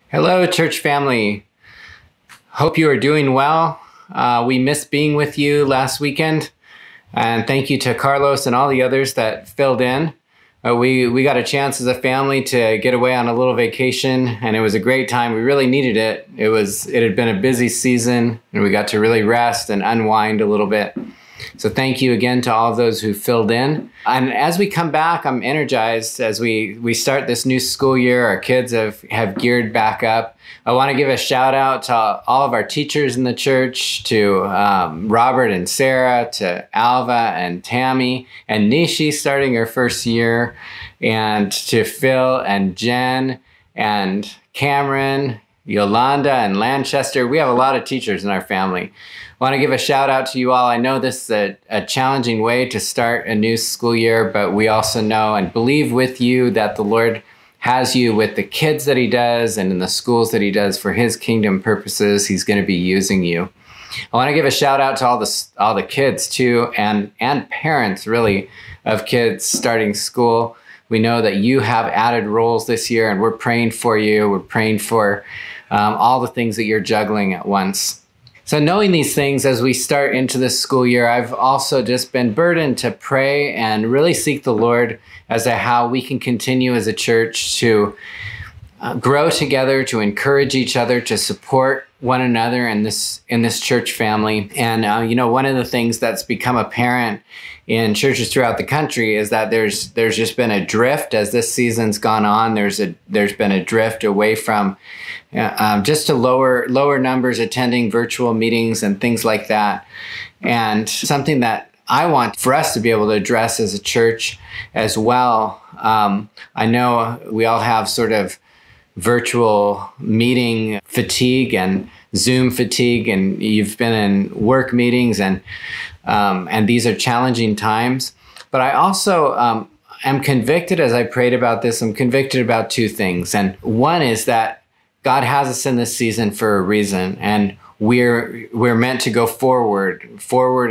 Hello, church family. Hope you are doing well. We missed being with you last weekend, and thank you to Carlos and all the others that filled in. We got a chance as a family to get away on a little vacation, and it was a great time. We really needed it. It had been a busy season, and we got to really rest and unwind a little bit. So thank you again to all of those who filled in. And as we come back, I'm energized as we start this new school year. Our kids have geared back up. I want to give a shout out to all of our teachers in the church, to Robert and Sarah, to Alva and Tammy, and Nishi starting her first year, and to Phil and Jen and Cameron, Yolanda and Lanchester. We have a lot of teachers in our family. I want to give a shout out to you all. I know this is a challenging way to start a new school year, but we also know and believe with you that the Lord has you with the kids that he does and in the schools that he does for his kingdom purposes. He's going to be using you. I want to give a shout out to all the kids too, and parents really of kids starting school. We know that you have added roles this year, and we're praying for you. We're praying for all the things that you're juggling at once. So knowing these things as we start into this school year, I've also just been burdened to pray and really seek the Lord as to how we can continue as a church to grow together, to encourage each other, to support one another in this church family. And one of the things that's become apparent in churches throughout the country is that there's just been a drift as this season's gone on. There's been a drift away from just to lower numbers attending virtual meetings and things like that. And something that I want for us to be able to address as a church as well. I know we all have sort of virtual meeting fatigue and Zoom fatigue, and you've been in work meetings, and these are challenging times. But I also am convicted as I prayed about this. I'm convicted about two things. And one is that God has us in this season for a reason, and we're meant to go forward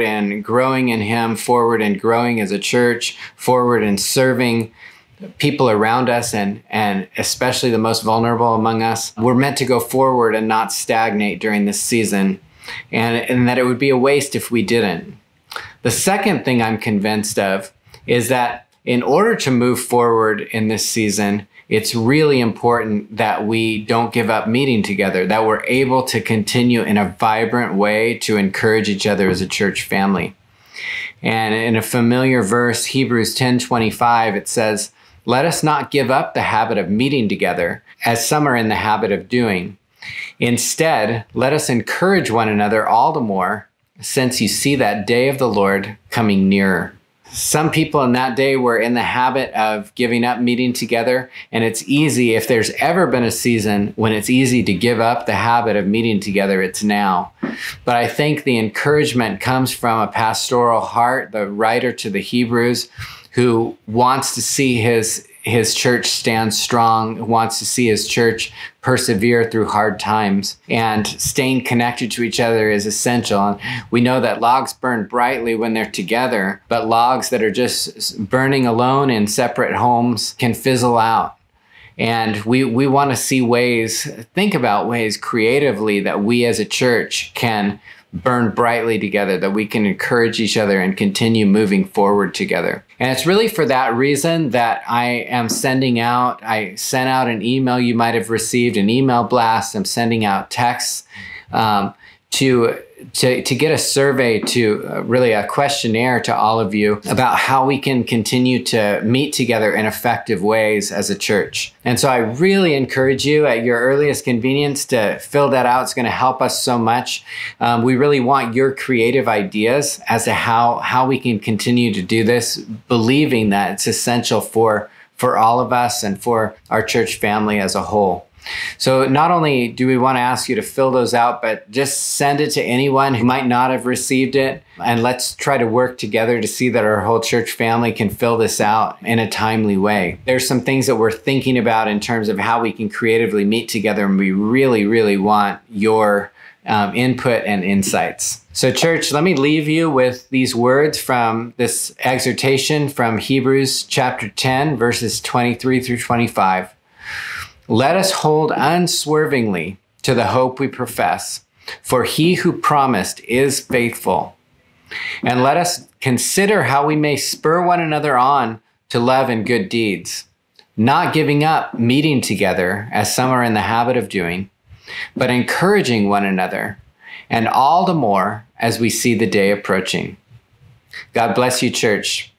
and growing in him, forward and growing as a church, forward and serving people around us, and especially the most vulnerable among us. We're meant to go forward and not stagnate during this season, and that it would be a waste if we didn't. The second thing I'm convinced of is that in order to move forward in this season, it's really important that we don't give up meeting together, that we're able to continue in a vibrant way to encourage each other as a church family. And in a familiar verse, Hebrews 10:25, it says, "Let us not give up the habit of meeting together, as some are in the habit of doing. Instead, let us encourage one another all the more, since you see that day of the Lord coming nearer." Some people in that day were in the habit of giving up meeting together, and it's easy, if there's ever been a season when it's easy to give up the habit of meeting together, it's now. But I think the encouragement comes from a pastoral heart, the writer to the Hebrews, who wants to see his church stand strong, wants to see his church persevere through hard times. And staying connected to each other is essential. And we know that logs burn brightly when they're together, but logs that are just burning alone in separate homes can fizzle out. And we want to think about ways creatively that we as a church can burn brightly together, that we can encourage each other and continue moving forward together. And it's really for that reason that I sent out an email you might have received, an email blast. I'm sending out texts to get a survey, really a questionnaire to all of you about how we can continue to meet together in effective ways as a church. And so I really encourage you at your earliest convenience to fill that out. It's going to help us so much. We really want your creative ideas as to how we can continue to do this, believing that it's essential for all of us and for our church family as a whole. So not only do we want to ask you to fill those out, but just send it to anyone who might not have received it. And let's try to work together to see that our whole church family can fill this out in a timely way. There's some things that we're thinking about in terms of how we can creatively meet together, and we really, really want your input and insights. So church, let me leave you with these words from this exhortation from Hebrews chapter 10, verses 23 through 25. Let us hold unswervingly to the hope we profess, for he who promised is faithful. And let us consider how we may spur one another on to love and good deeds, not giving up meeting together as some are in the habit of doing, but encouraging one another, and all the more as we see the day approaching. God bless you, church.